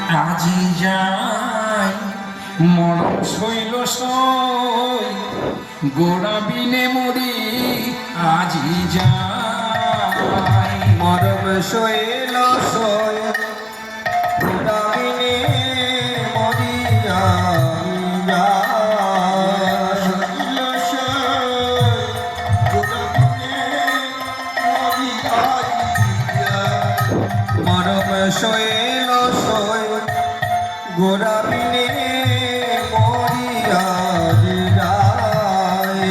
আজি যাই মরণ শৈল সই গোড়া বিনে মরি আজি যাই মরম শৈল সই গোড়া বিনে মরিয়া মরম শৈল সই গোড়া বিনে মরিয়া যায়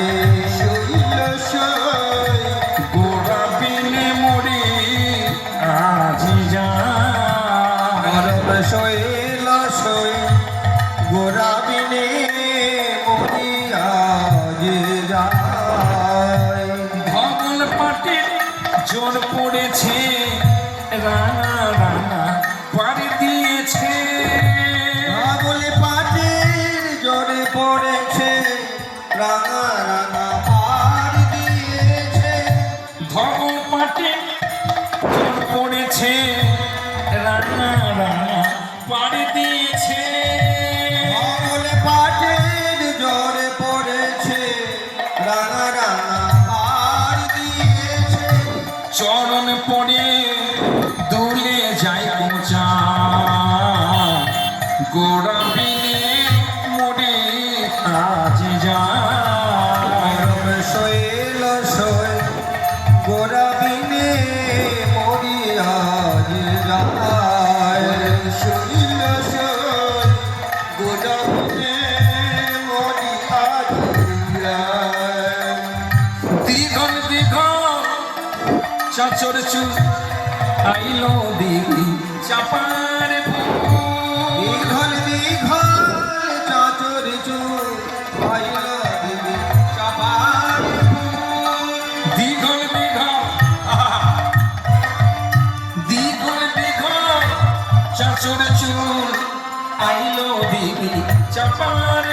শৈল সই গোড়া বিনে মরি আজি যাই মরম শৈল সই গোড়া বিনে মরিয়া যায় ভগল পাটে জোর পড়েছে রাঙা রাঙা পাড়ি দিয়েছে পাগলে পাটির জোরে পড়েছে রাঙা রাঙা পাড় দিয়েছে ভগল পাটে জোর পড়েছে রাঙা রাঙা পাড়ি দিয়েছে পাগলে পাটির জোরে পড়েছে রাঙা রাঙা পাড় দিয়েছে চরণ পড়ে দুলে যায় পৌঁছা গোড়া বিনে মরে আজ যায় মরম শৈল সই গোড়া বিনে মরিয়া যায় শৈল সই গোড়া বিনে মরিয়া যায় দীঘল দীঘল চাচর চুল আইলো দিদি চাপার দীঘল দীঘল চাচর চুল আইলো দিদি চাপার দীঘল দীঘল দীঘল দীঘল চাচর চুল আইলো দিদি চাপার